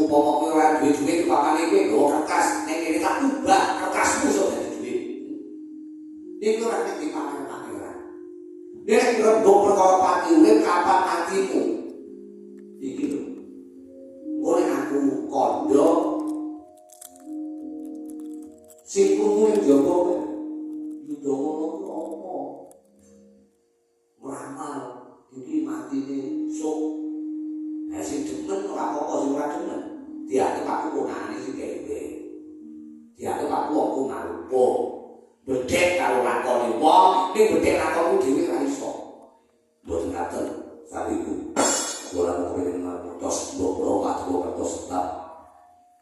upama kowe ora duwe duit upamane kowe nggawa kertas ning kene tak ubah kertasmu iso dadi duit. Iku ora nek dipamer-pameran. Nek rembug perkara pati urip kapan matimu. Iki lho. Oleh aku kondo sing kuwi njaba ndonga apa ramal iki matine sok sing demen ora apa-apa sing ora demen dianggep aku konane sing gawe dianggep aku apa ngarupa bedhek karo lakone wong ning bedhek lakonku dhewe ora iso mboten ngaten saliku ora mungkin ngantos boro atau ngantos tetap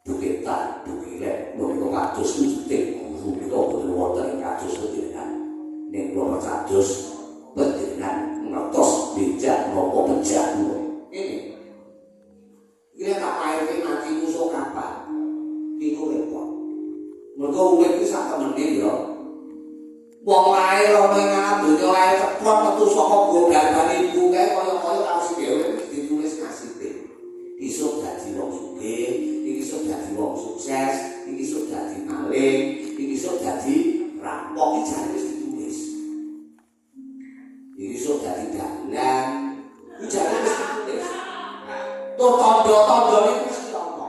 buketan bukile lho kados utek guru kita boten wonten ing kados panjenengan ning kula kados panjenengan ngertos bijak napa bejak ini iki tak pae mati musuh kapan iku repot mergo urip iki sak temene ya wong lae ana ing alam donya ae ceplok metu saka godhane ibu kae kaya-kaya karo sing dhewe ditulis nasibe iso dadi wong sugih iki iso dadi wong sukses iki iso dadi maling iki iso dadi rampok iki jane wis ditulis iki iso dadi dalan iki jane wis ditulis to tanda-tandane wis ana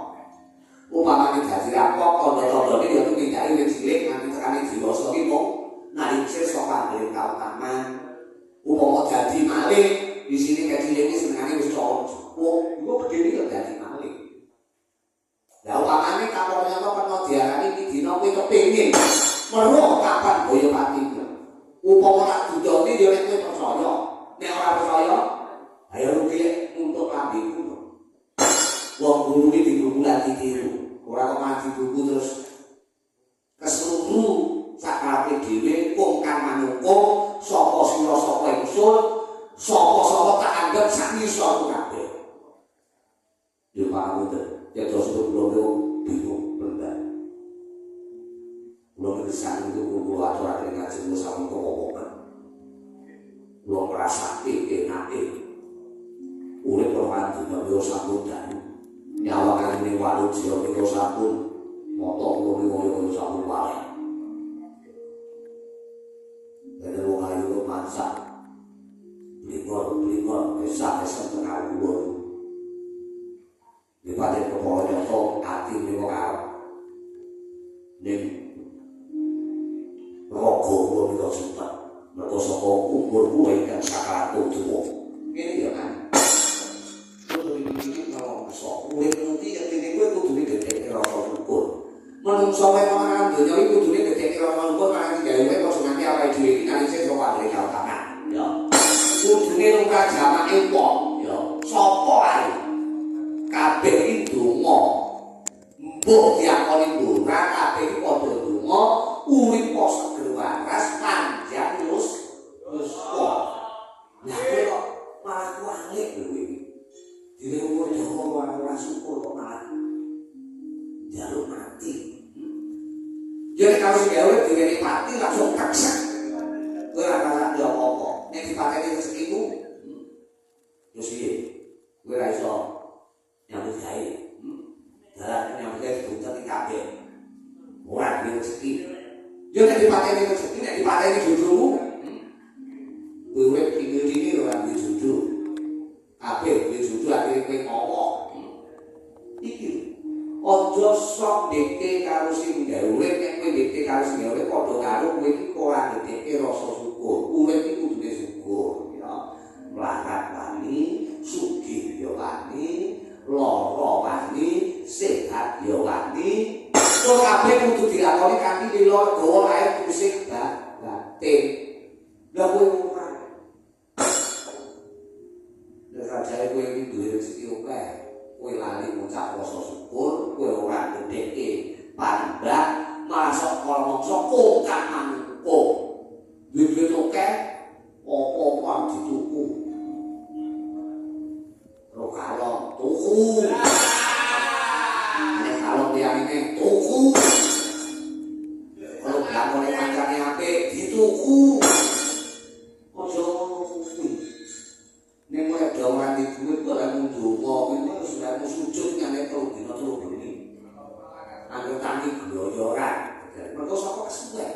upamane dadi rampok tanda-tandane ya tindake wis cilik nganti tekane dewasa iki mung narise saka ndek kautaman upama dadi maling di sini kecil ini senengane wis cocok iku begini kok dadi maling. Lah upamane kapornya kok kena diarani iki dina kowe kepengin meruh kapan boyo patimu. Upama tak dudone ya nek kowe percaya, nek ora percaya ayo rugi untuk lambeku. Wong guru iki digugulan ditiru. Ora kok ngaji buku terus keseluruh sakarepe dhewe kok kan manungkung sapa sira sapa ingsun sapa-sapa tak anggap sak iso aku kabeh. Yo paham to. Ya terus belum bingung bener. Belum kesan itu kudu aturan ngaji lu sama kok. Belum ngrasake enake. Urip ora dina yo sampun dan nyawa kan ning walu jero niku sampun moto ngono sampun wae. Dene wong ayu masak Bligor, esah-esah tengah ulur. Dipati kepala nyoto, hati ini kok arep. Ning rogo ulur itu sempat. Mereka saka umur kuwe kan sakaratul tuwa. Ini ya kan. Kudu iki kalau sok urip nanti ketine kowe kudune gedhe rasa syukur. Menungso wae mangan donya iki kudune gedhe rasa syukur nang digawe kok nganti awake dhewe iki nang isih kok padhe kautaman. Ya. Kudune lumrah jamake wong ya sapa ae kabeh iki ndonga mbok diakoni ndonga kabeh iki padha ndonga urip seger waras panjang terus kok nah kok malah kualik lho iki dene umur dawa ora syukur kok malah jaluk mati jadi kalau gawe diweni mati langsung kaksak ora ora ya apa nek dipateni rezekimu terus piye kowe ra iso nyambut gawe dalan nyambut gawe dibutuhke kabeh ora duwe rezeki yo nek dipateni rezeki nek dipateni bojomu kowe urip dini ora duwe jojo kabeh duwe jojo akhire kowe ngomong iki ojo sok deke karo sing gawe nek kowe deke karo sing gawe padha karo kowe iki ora deke rasa syukur urip iki kudune syukur ya melarat wani sugih ya wani lara wani sehat ya wani kok kabeh kudu dilakoni kanthi lilo gawa air pusing batin lha kowe ora rasane kowe iki duwe rezeki akeh kowe lali ngucap rasa syukur kowe ora gedheke pambak masuk kolongso kok manungko duwe akeh apa-apa dituku ro kalong tuku nek kalong liyane tuku kalau lakone kancane apik dituku aja kuwi nek mulai dawane duit kok lek ndonga kuwi wis sujud nyane pitung dina telu bengi. Angger tangi gloyoran. Mergo sapa kesuwen.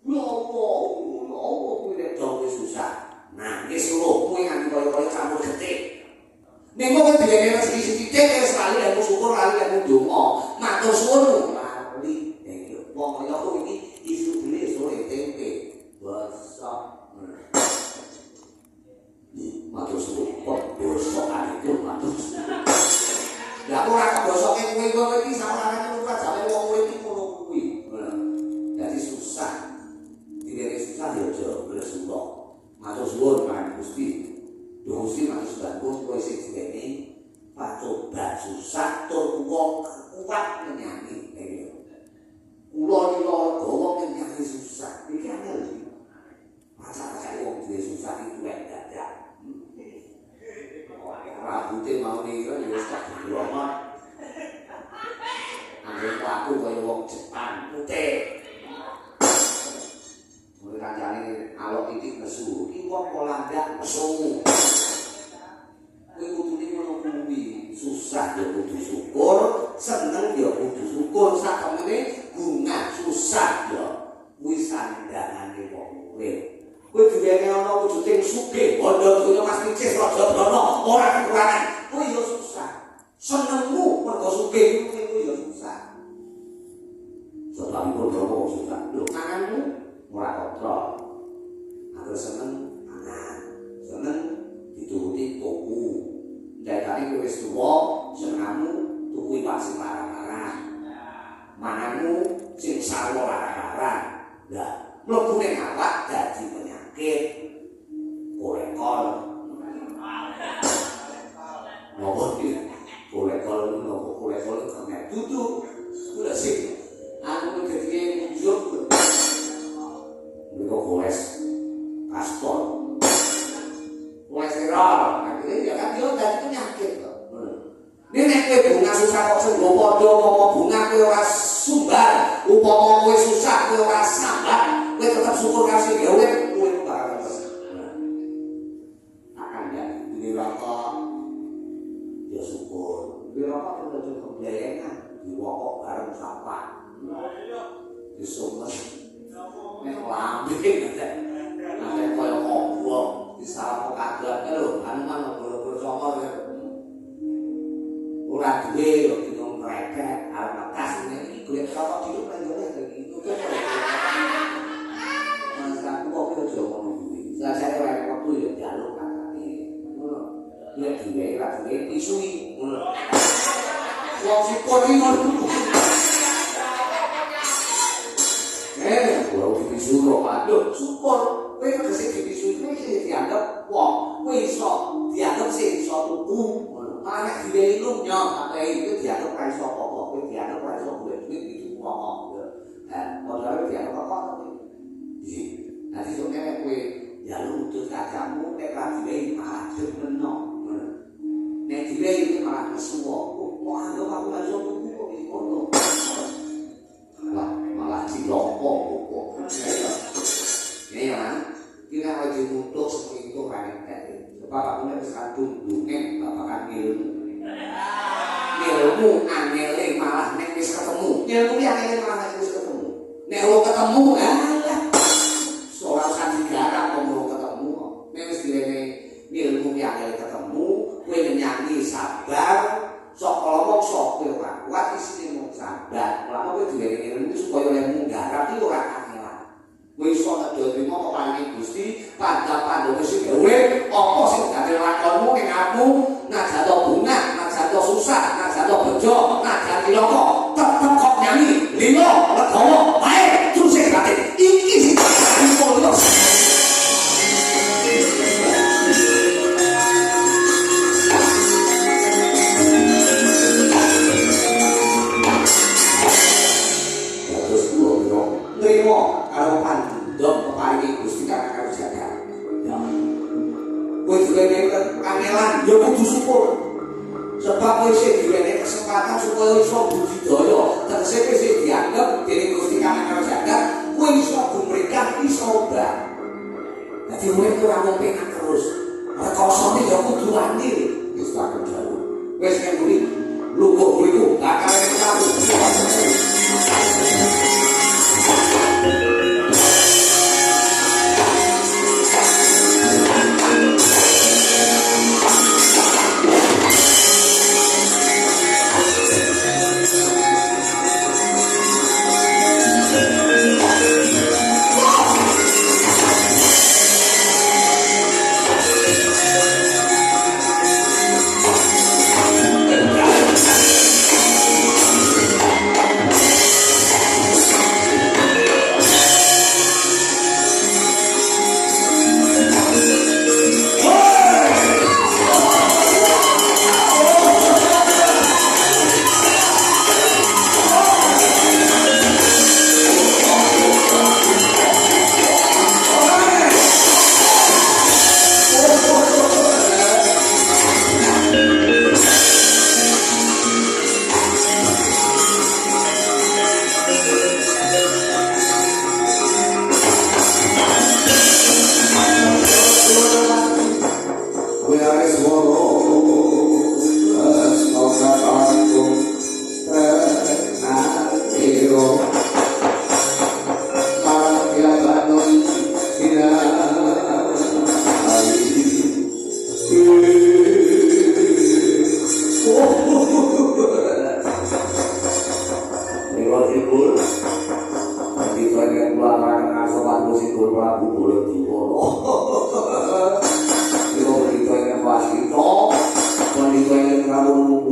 Ya Allah kuwi nek dong susah. Nangis lho kuwi nganti kaya campur getih. Ning kok diene rezeki sithik wis lali aku syukur lali aku ndonga. Matur suwun lali. Wong kaya aku iki isu beli sore tempe. Basa. Matur suwun kok bosokan itu matur. Lah aku ora bosoke kowe iki sawarane ora jane wong kowe iki ngono kuwi. Dadi susah. Dene susah ya aja bersuntok. Matur suwun Pak Gusti. Duh Gusti matur suwun kowe sing dene pacoba susah tur wong kuat nyanyi. Kula iki loro wong nyanyi susah. Iki angel iki. Masa-masa wong duwe susah iki kuwi dadak. Rambutnya mau nih kan ya tak diomong. Angger aku kaya wong Jepang putih. Mulai kancane alok titik nesu, iki wong Polandia nesu. Kuwi kudune ngono kuwi, susah ya kudu syukur, seneng ya kudu syukur, sakmene bunga susah ya kuwi sandangane wong urip. Kowe diwene ana wujude sugih, bondo dunya Mas Picis Raja Brana, ora kekurangan. Kowe ya susah. Senengmu mergo sugih kuwi ya susah. Sebabipun Brana susah. Lho manganmu ora kontrol. Angger seneng mangan. Seneng dituruti tuku. Dadane kowe wis tuwa, senengmu tuku pasti larang-larang. Manganmu sing sarwa larang-larang. Lah, mlebune awak dadi penyakit kolekol. Nopo iki? Kolekol kena dudu. Kula sing aku ketika muncul niku koles paspor. Kolesterol, akhirnya ya kan yo dadi penyakit kok. Nek kowe bunga susah kok sing padha apa bunga kowe ora sumbar, upama kowe susah kowe ora sabar, kowe tetep syukur kasih gawe kowe bakal terus. Akan ya di rokok ya syukur. Di rokok kudu keblayengan, di rokok bareng sampah. Di sumes. Nek lambe nek koyo ngobrol di sarap kaget lho, anu mang ngobrol sokor ya. Ora duwe lho bingung mereket arep nekas iki golek rokok dulu panjone iki itu kok. Mas aku kok aja ngono kuwi. Saya ora waktu ya jaluk katane. Ngono. Ya duwe ra duwe isui ngono. Wong sikon iki ngono. Kalau disuruh aduh syukur kowe tegese disuruh kowe dianggap wong kowe iso dianggap sing iso tuku. Malah diwehi lumnya, apa itu dianggap ra iso apa-apa, kowe dianggap ra iso duit itu kok. Padahal dianggap apa tapi. Nanti soalnya kowe ya lutut kacamu nek ra diwehi malah demeno. Nek diwehi malah kesuwo. Kok anggap aku ra iso tuku kok iki kono. Malah diloko kok. Ya kan? Kita lagi nutuk seperti itu kan. Bapak punya kesandung dungeng bapak ilmu angele malah nek wis ketemu ilmu yang angele malah nek wis ketemu nek wong ketemu ora usah digarap wong ketemu nek wis direne ilmu yang angele ketemu kowe nyanyi sabar sok ngomong sok kowe ora kuat isine mung sabar lama kowe direne ilmu supaya ilmu garap iki ora kangelan kowe iso ndelok paling Gusti pandang-pandang sing gawe apa sing dadi lakonmu ning aku najato bunga najato susah najato bejo najato loko tetep kok nyanyi lilo legowo bae terus sing dadi iki sing terus nrimo karo pandhok keparingi Gusti karo jagat. Ya. Kowe duwene kangelan ya kudu syukur. Sebab kowe sing duwene kesempatan supaya iso budidaya, tegese kowe sing dianggap dening Gusti karo jagat, kowe iso gumregah iso obah. Dadi urip ora mung pengen terus. Rekosane ya kudu wani wis tak jauh. Wis nek kuwi lugu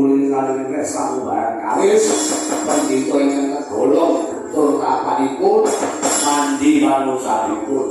kulit kali ini selalu barang kawis pendito yang golong betul kapanipun mandi manusiapun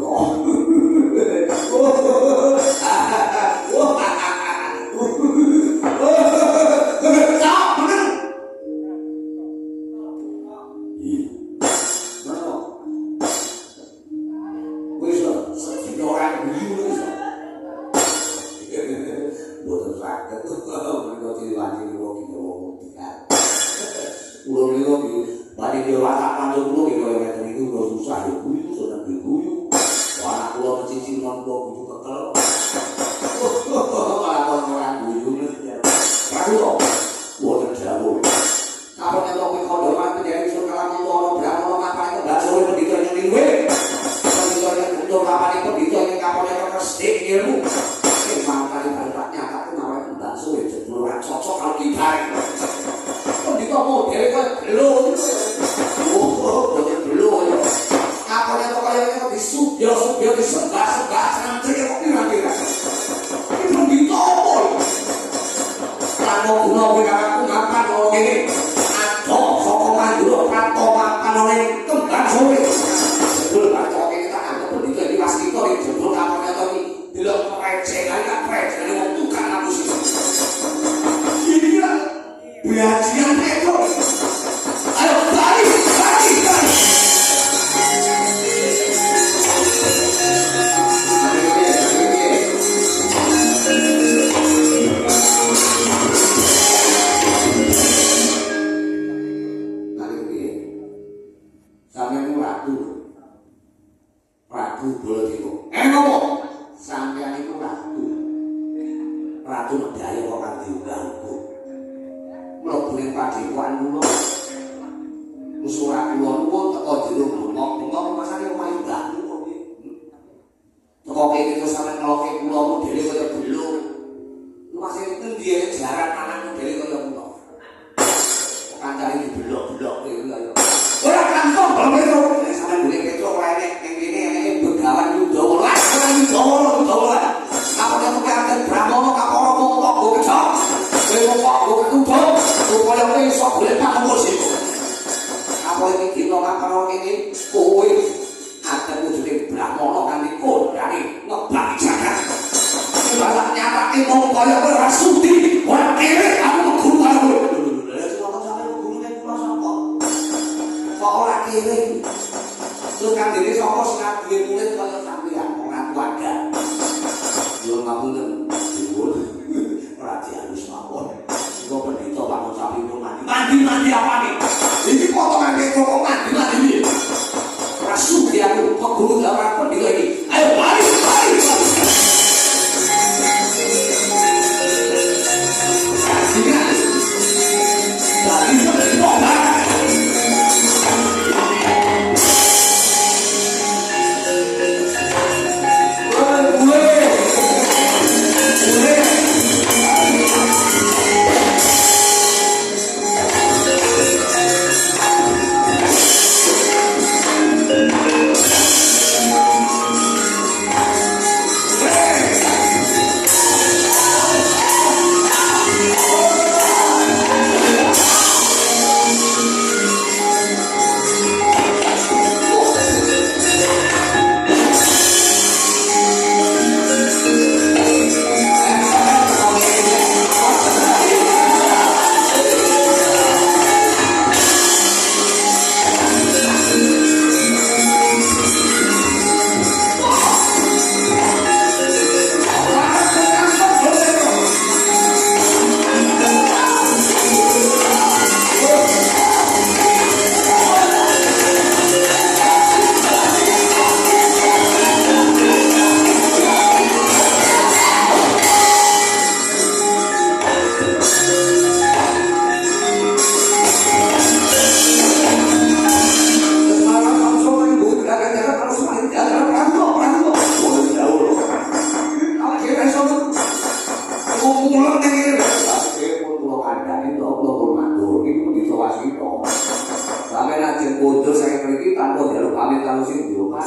Bodoh saya mriki tanpa njaluk pamit karo sing Pak.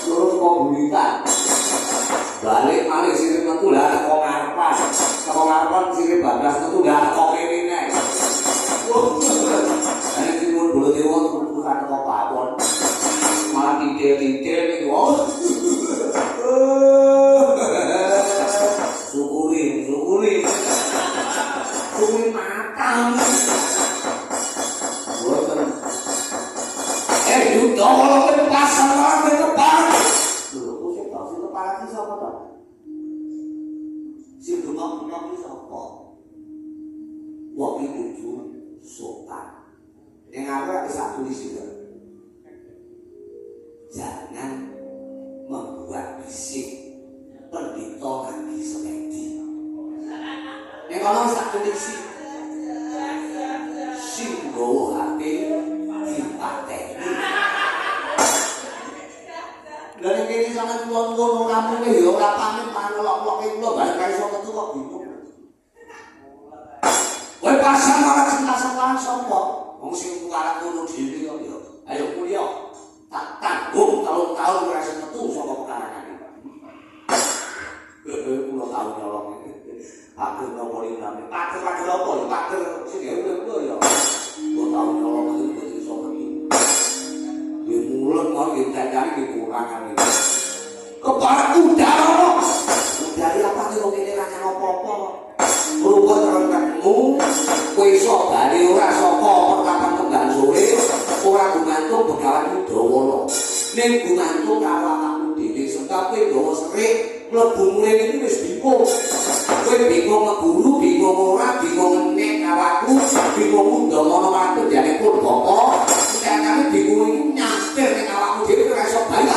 Lurus komunitas. Balik malih sing metu lah kok ngarepan. Saka ngarepan sire bablas metu ndak kok kene nek. Ane timun bolo dewa bukan kok pawon. Malah titil-titil iki. Syukuri. Syukuri matang. Boten. Yuda kalau ke pasar orang ke depan. Lho, kok sing tau sing kepala iki sapa to? Sing demam-demam iki sapa? Wong iki kudu sopan. Yang aku sak tulis juga. Jangan membuat bisik pendito lagi semedi. Yang kalau sak tulis sing gowo hati dipateni. Lah nek kene sampe ngono kamu ya ora pamit panolok-loke kula balik kaya iso metu kok bingung. Kowe pasang malah cinta-cintaan sapa? Wong sing tukaran ngono dhewe kok ya. Ayo kuliah. Tak tanggung tahun-tahun ora iso metu saka pekarangan. Kula tau nyolong. Aku nopo iki name. Pager apa ya? Pager sing gawe kula ya. Kula tau nyolong iki iso metu. Ya mulut mau ditandani kekurangan ini. Kepala udara. Udara apa sih kok ini rasa apa-apa. Merubah terangkanmu. Kowe iso bali ora saka perkapan kembang sore. Ora gumantung begawan Udawana. Ning gumantung karo awakmu dhewe serta kowe gawa serik mlebu mulih iki wis bingung. Kowe bingung ngeguru, bingung ora, bingung nek awakku, bingung Udawana mantu jane pun bapa. Kami bingung iki nyampir ning awakmu dhewe ora iso bali.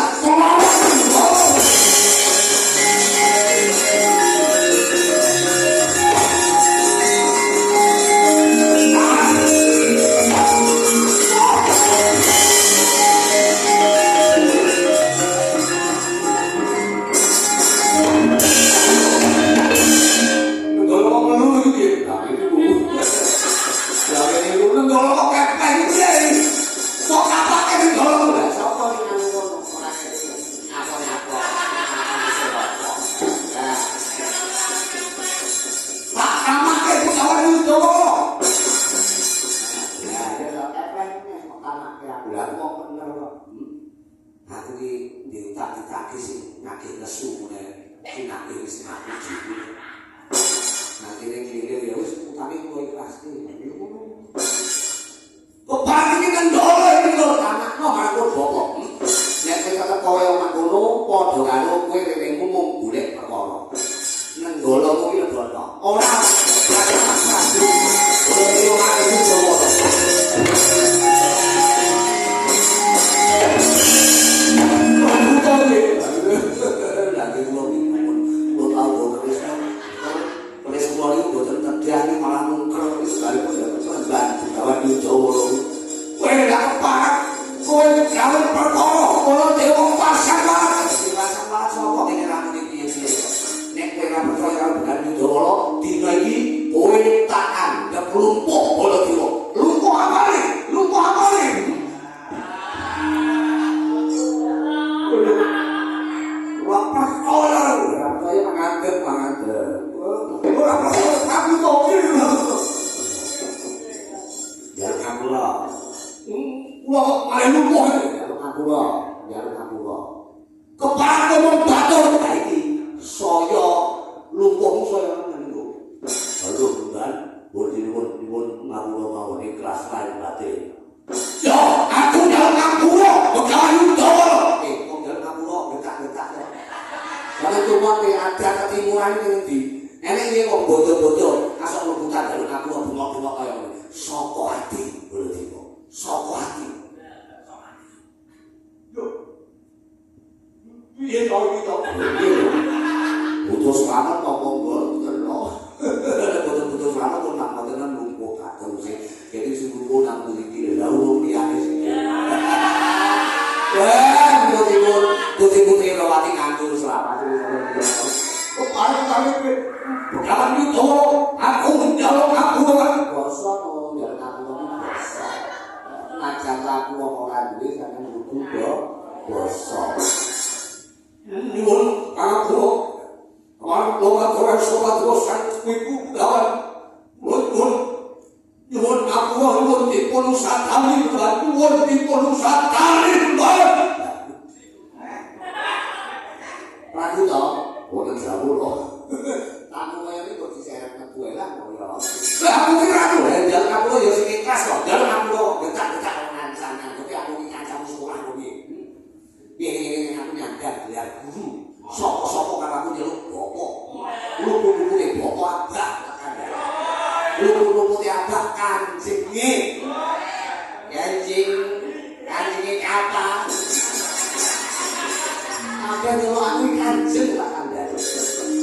dipun satani nuwun dipun satani Mbah. Ragu to, wonten jawur kok. Tamu kaya iki kok diseret nebu elah kok ya. Lah aku ki ragu, jalan aku ya sing ikhlas kok. Jalan aku kok decak-decak nang sana, tapi aku iki kancamu sekolah kok piye. Piye aku nyandar gelar guru. Sopo-sopo karo aku njaluk bapak. Lugu-lugune bapak abah. Lugu-lugune abah kancing. Kancing kapan? Ada nyelok aku kancing lah kandhane.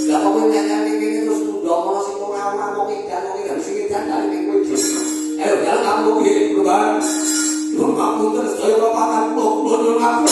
Lah kok kowe nyanyi kene terus ndomo sing ora mau edan sing edan dari ning kowe. Ayo jalan kamu iki, Bang. Lu kamu terus kaya papakan blok-blok kamu.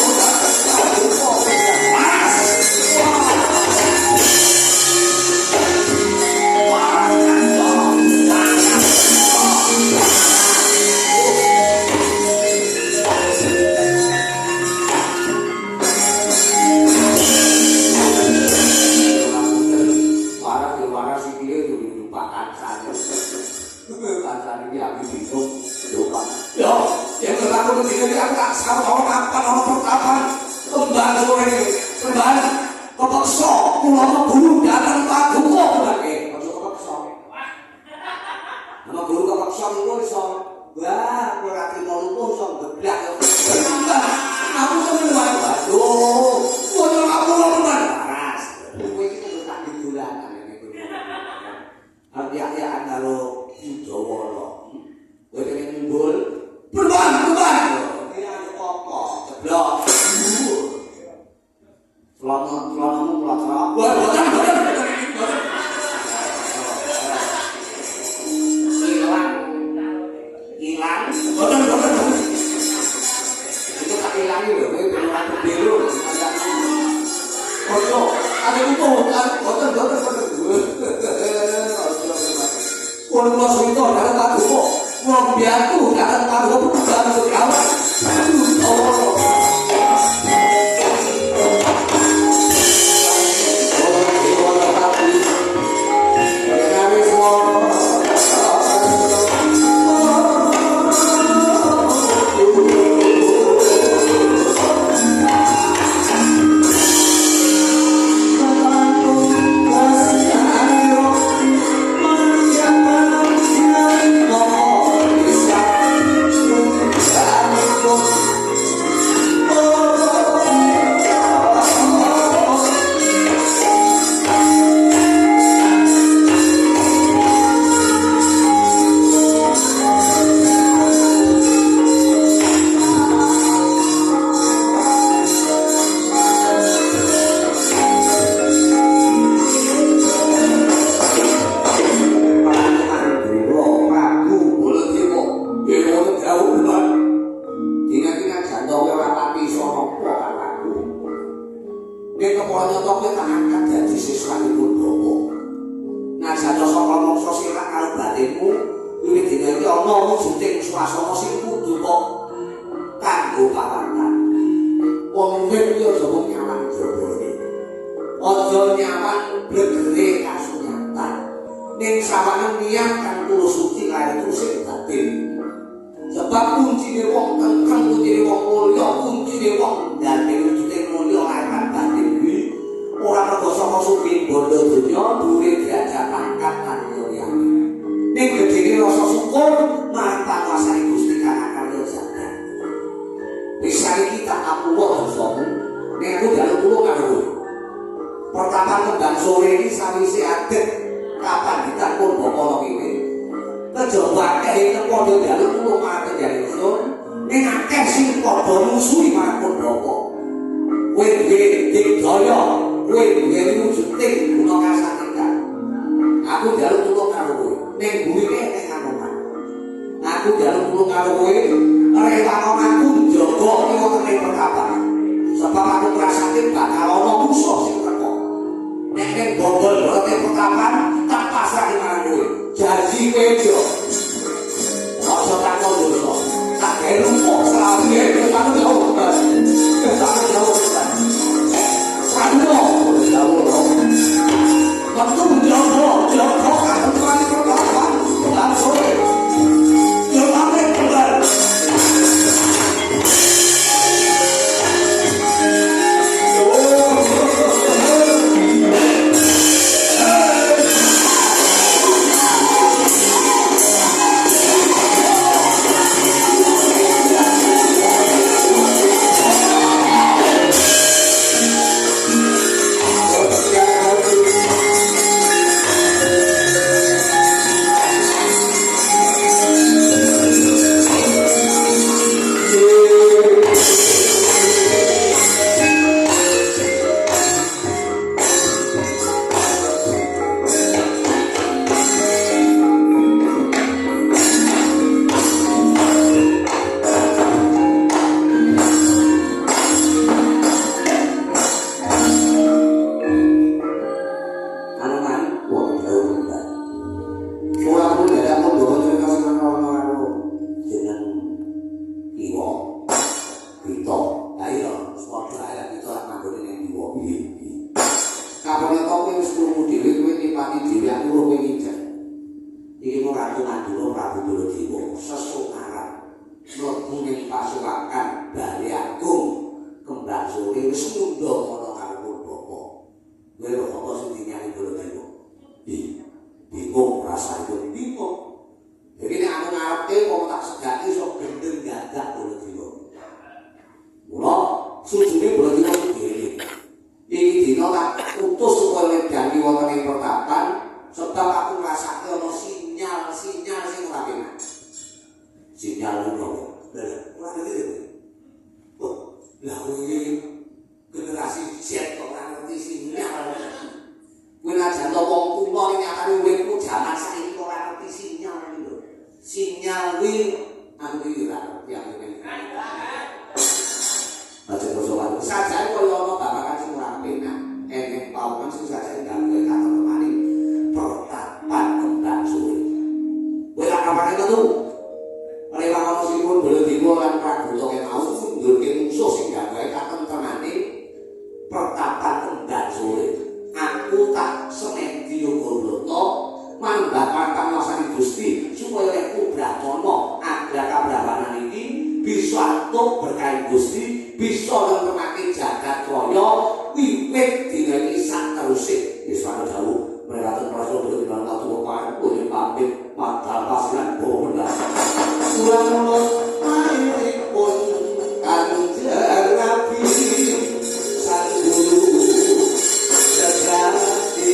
Jangan Ratu Mandura Prabu Baladewa sesukaran mlebu ning pasukan Bali Agung kembang sore wis mundha ana karo Purwopo. Kowe lho apa sing dinyani Baladewa? Bingung rasane bingung. Jadi nek aku ngarepe kok tak segati sok gendeng gagak Baladewa. Mula sujune Baladewa sendiri. Iki dina tak utus supaya wedani wonten ing pertapan sebab aku ngrasake ana sinyal-sinyal sing ora penak. Sinyal ngono. Lha, ora ngerti. Oh, lah iki generasi Z kok ora ngerti sinyal. Kuwi aja to wong kuno iki nyatane uripku jaman saiki kok ora ngerti sinyal iki lho. Sinyal kuwi aku iki ora ngerti aku iki. Aja kosokan sajane koyo ana babakan sing ora penak. Enek pawan sing sajane gawe katemani pertapan kembang sore. Kowe lak kapane to? Lewat sipun Baladewa lan Prabuta kemau ndurke musuh sing gawe katemani pertapan kembang sore. Aku tak semedi Yogobrata mandhapaken wasani Gusti supaya aku Brahmana ada kabrahanan iki bisa antuk berkait Gusti bisa ngentemake jagat raya wiwit dina iki sak teruse wis ana dawuh meraten prasaja dina katuwa paku yen pamit padha pasilan bola kula mulut airipun kanjeng Nabi sang guru sejati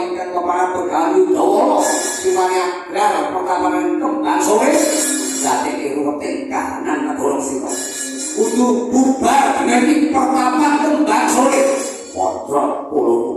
ingkang peparan Begawi Dawa simanya grah pertapanan Kembang Sore dadi ruweting kahanan negara sira kudu bubar dengan pertapan Kembang Sore Pondok Polomu